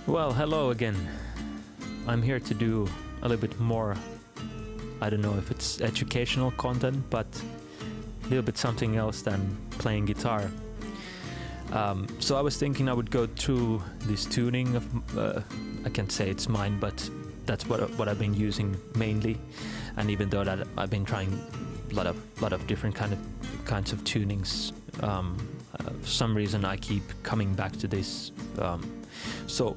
Well, hello again. I'm here to do a little bit more, I don't know if it's educational content, but a little bit something else than playing guitar. So I was thinking I would go through this tuning of, I can't say it's mine, but that's what I've been using mainly. And even though that I've been trying a lot of different kinds of tunings, for some reason I keep coming back to this. So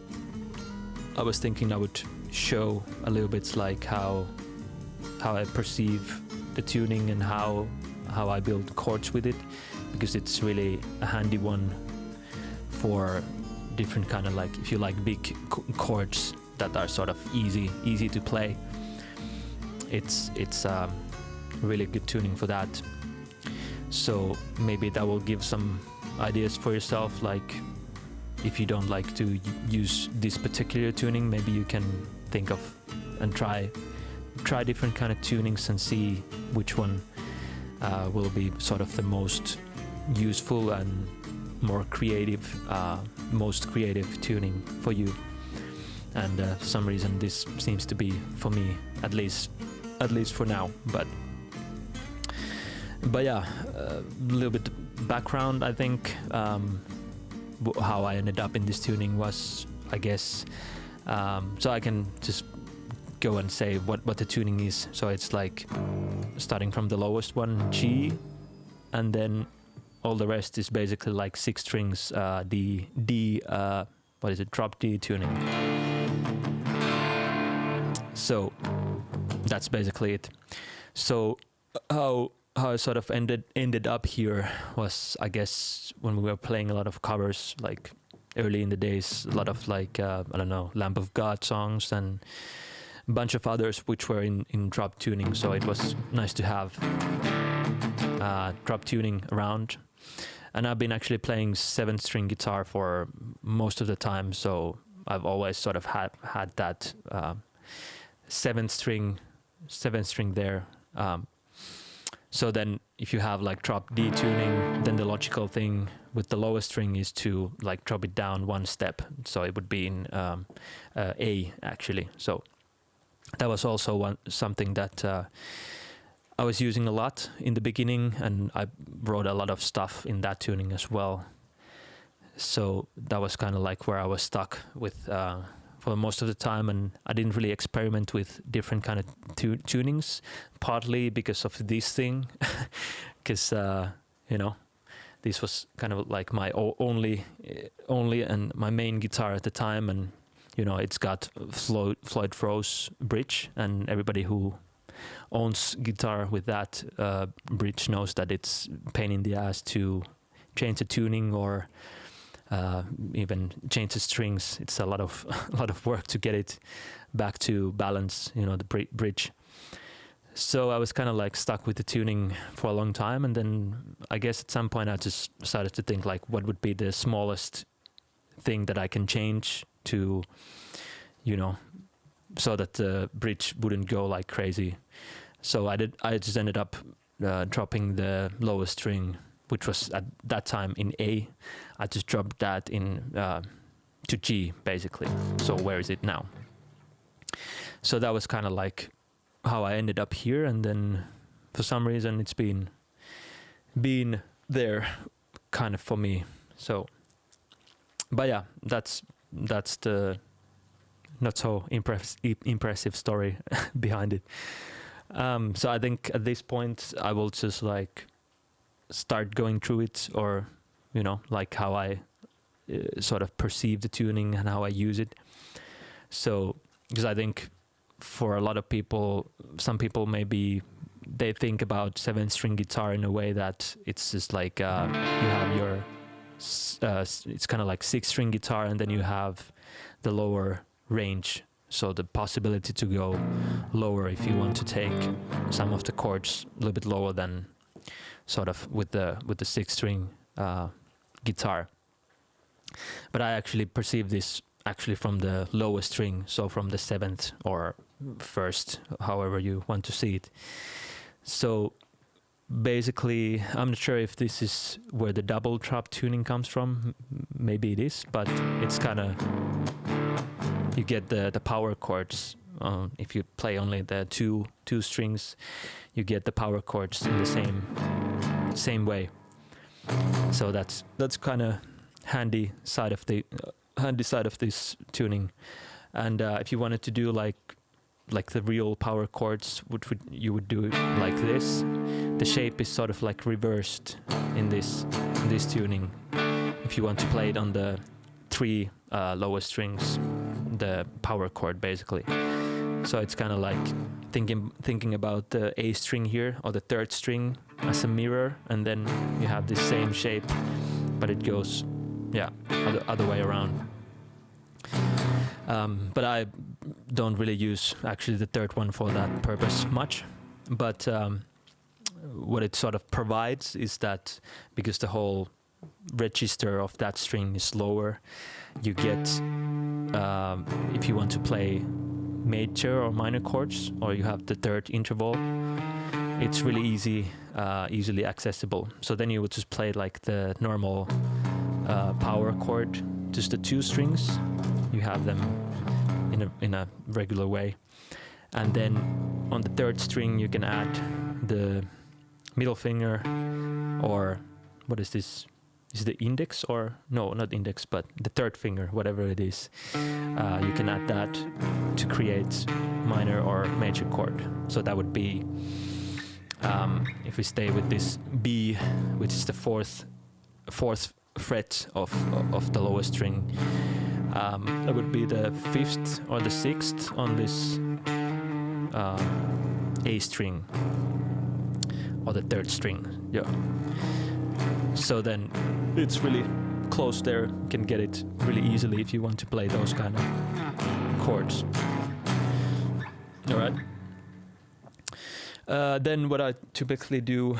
I was thinking I would show a little bit like how I perceive the tuning and how I build chords with it, because it's really a handy one for different kind of, like, if you like big chords that are sort of easy to play, it's really good tuning for that. So maybe that will give some ideas for yourself, like if you don't like to use this particular tuning, maybe you can think of and try different kind of tunings and see which one will be sort of the most useful and more creative, most creative tuning for you. And for some reason this seems to be for me, at least for now. But yeah, a little bit background. I think how I ended up in this tuning was, I guess, so I can just go and say what the tuning is. So it's like starting from the lowest one, G, and then all the rest is basically like 6 strings, D, what is it, drop D tuning. So that's basically it. So how I sort of ended up here was, I guess, when we were playing a lot of covers, like early in the days, a lot of like I don't know, Lamb of God songs and a bunch of others which were in drop tuning. So it was nice to have drop tuning around. And I've been actually playing 7-string guitar for most of the time, so I've always sort of had that 7-string there. So then if you have like drop D tuning, then the logical thing with the lowest string is to like drop it down one step. So it would be in A actually. So that was also something that I was using a lot in the beginning, and I wrote a lot of stuff in that tuning as well. So that was kind of like where I was stuck with for most of the time, and I didn't really experiment with different kind of tunings, partly because of this thing, because you know, this was kind of like my only and my main guitar at the time, and you know, it's got Floyd Rose bridge, and everybody who owns guitar with that bridge knows that it's a pain in the ass to change the tuning or even change the strings. It's a lot of work to get it back to balance, you know, the bridge. So I was kind of like stuck with the tuning for a long time, and then I guess at some point I just started to think like, what would be the smallest thing that I can change to, you know, so that the bridge wouldn't go like crazy. So I just ended up dropping the lowest string, which was at that time in A. I just dropped that in to G, basically. So where is it now? So that was kind of like how I ended up here, and then for some reason it's been there kind of for me. So, but yeah, that's the not so impressive story behind it. So I think at this point I will just like start going through it, or you know, like how I sort of perceive the tuning and how I use it. So because I think for a lot of people, some people maybe they think about 7-string guitar in a way that it's just like you have your it's kind of like 6-string guitar, and then you have the lower range, so the possibility to go lower if you want to take some of the chords a little bit lower than sort of with the 6-string guitar. But I actually perceive this actually from the lowest string, so from the 7th or 1st, however you want to see it. So basically, I'm not sure if this is where the double drop tuning comes from. Maybe it is, but it's kind of you get the power chords. If you play only the two strings, you get the power chords in the same way. So that's kind of handy side of this tuning. And if you wanted to do like the real power chords, you would do it like this. The shape is sort of like reversed in this tuning. If you want to play it on the 3 lowest strings, the power chord basically. So it's kind of like thinking about the A string here, or the 3rd string, as a mirror, and then you have this same shape, but it goes, other way around. But I don't really use actually the 3rd one for that purpose much. But what it sort of provides is that because the whole register of that string is lower, you get, if you want to play major or minor chords, or you have the 3rd interval, it's really easily accessible. So then you would just play like the normal power chord, just the 2 strings. You have them in a regular way, and then on the 3rd string you can add the middle finger, or what is this? Is the index, or no, not index, but the 3rd finger, whatever it is. You can add that to create minor or major chord. So that would be, if we stay with this B, which is the fourth fret of the lowest string, that would be the 5th or the 6th on this A string, or the 3rd string. Yeah. So then it's really close there. You can get it really easily if you want to play those kind of chords. All right. Then what I typically do,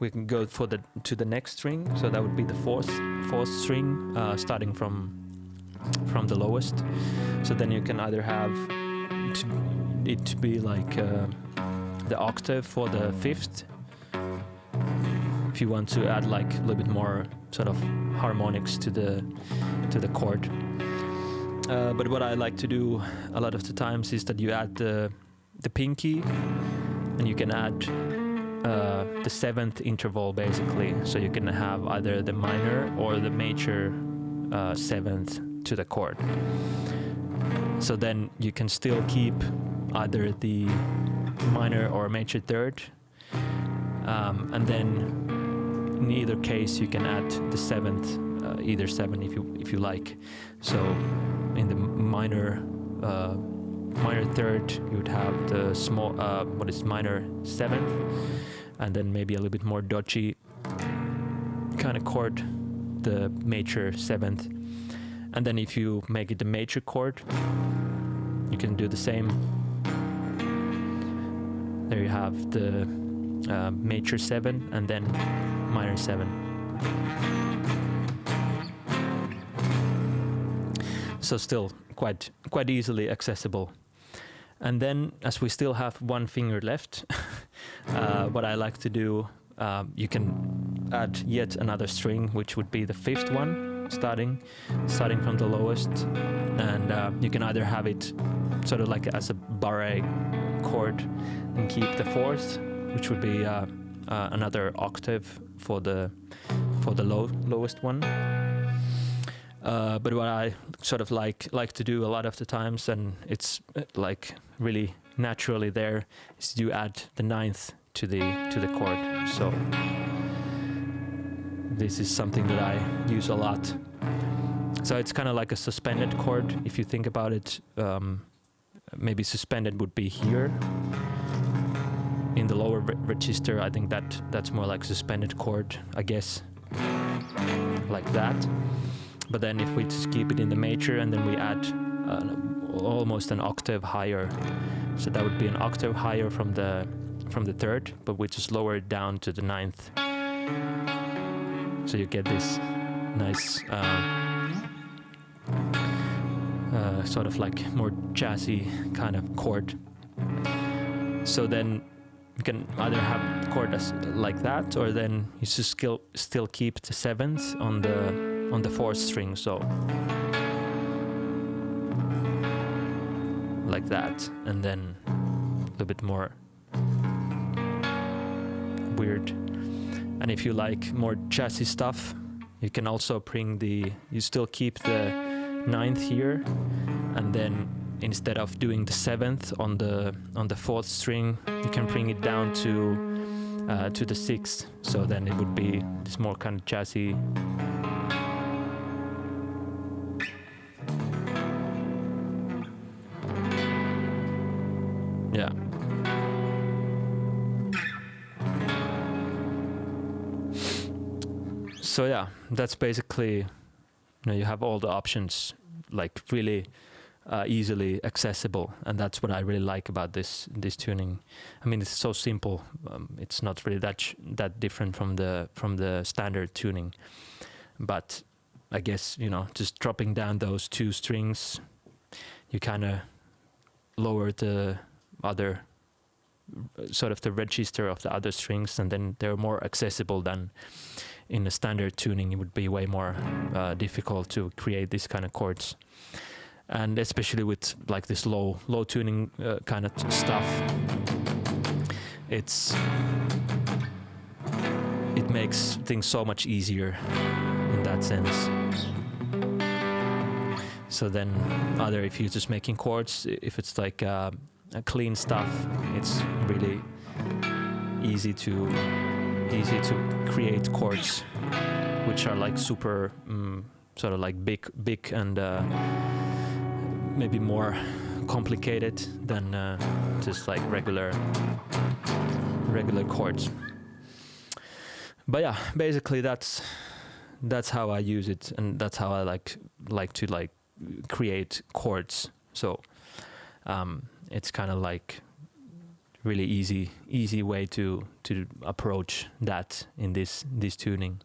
we can go to the next string. So that would be the fourth string, starting from the lowest. So then you can either have it to be like the octave for the 5th. If you want to add like a little bit more sort of harmonics to the chord. But what I like to do a lot of the times is that you add the pinky, and you can add the 7th interval basically. So you can have either the minor or the major 7th to the chord. So then you can still keep either the minor or major 3rd, and then in either case you can add the 7th, either 7 if you like. So in the minor 3rd you would have the small minor 7th, and then maybe a little bit more dodgy kind of chord, the major 7th. And then if you make it a major chord, you can do the same. There you have the major 7 and then minor 7. So still quite easily accessible. And then, as we still have one finger left, what I like to do, you can add yet another string, which would be the 5th one, starting from the lowest. And you can either have it sort of like as a barre chord and keep the 4th, which would be another octave for the lowest one. But what I sort of like to do a lot of the times, and it's like really naturally there, is you add the 9th to the chord. So this is something that I use a lot. So it's kind of like a suspended chord if you think about it. Maybe suspended would be here in the lower register. I think that's more like suspended chord, I guess, like that. But then if we just keep it in the major and then we add almost an octave higher, so that would be an octave higher from the 3rd, but we just lower it down to the 9th. So you get this nice sort of like more jazzy kind of chord. So then you can either have the chord as like that, or then you just still keep the 7th on the 4th string. So like that, and then a little bit more weird. And if you like more jazzy stuff, you can also bring you still keep the 9th here, and then instead of doing the 7th on the 4th string, you can bring it down to the 6th. So then it would be this more kind of jazzy. Yeah. So yeah, that's basically, you have all the options, like really easily accessible, and that's what I really like about this tuning. I mean, it's so simple. It's not really that different from the standard tuning, but I guess, just dropping down those 2 strings, you kind of lower the other sort of the register of the other strings, and then they're more accessible than in a standard tuning. It would be way more difficult to create this kind of chords, and especially with like this low tuning kind of stuff, it makes things so much easier in that sense. So then if you're just making chords, if it's like a clean stuff, it's really easy to create chords which are like super sort of like big and maybe more complicated than just like regular chords. But yeah, basically that's how I use it, and that's how I like to like create chords. So it's kind of like really easy way to approach that in this tuning.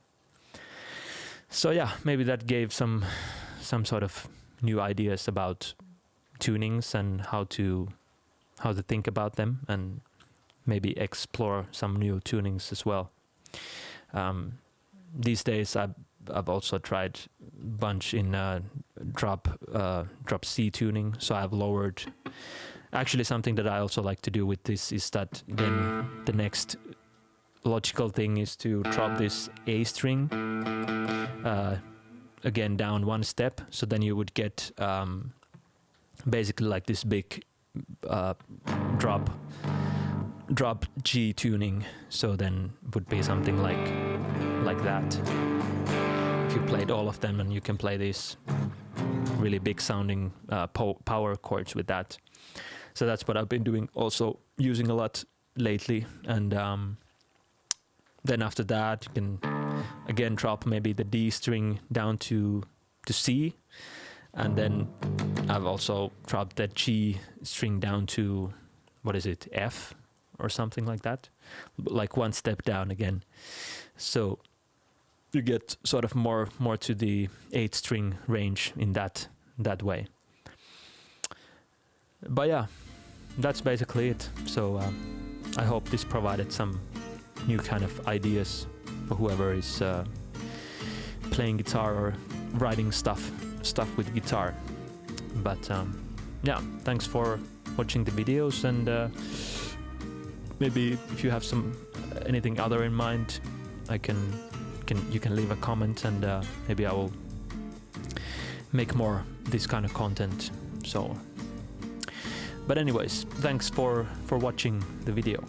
So yeah, maybe that gave some sort of new ideas about tunings and how to think about them, and maybe explore some new tunings as well. These days I've also tried a bunch in drop C tuning, so I've lowered. Actually, something that I also like to do with this is that then the next logical thing is to drop this A string again down 1 step, so then you would get basically like this big drop G tuning. So then it would be something like that. If you played all of them, and you can play these really big sounding power chords with that. So that's what I've been doing, also using a lot lately. And then after that, you can again drop maybe the D string down to C, and then I've also dropped that G string down to, what is it, F or something like that, like 1 step down again. So you get sort of more to the 8 string range in that way. But yeah, that's basically it. So I hope this provided some new kind of ideas for whoever is playing guitar or writing stuff with guitar. But yeah, thanks for watching the videos, and maybe if you have anything other in mind, you can leave a comment, and maybe I will make more this kind of content. So, but anyways, thanks for watching the video.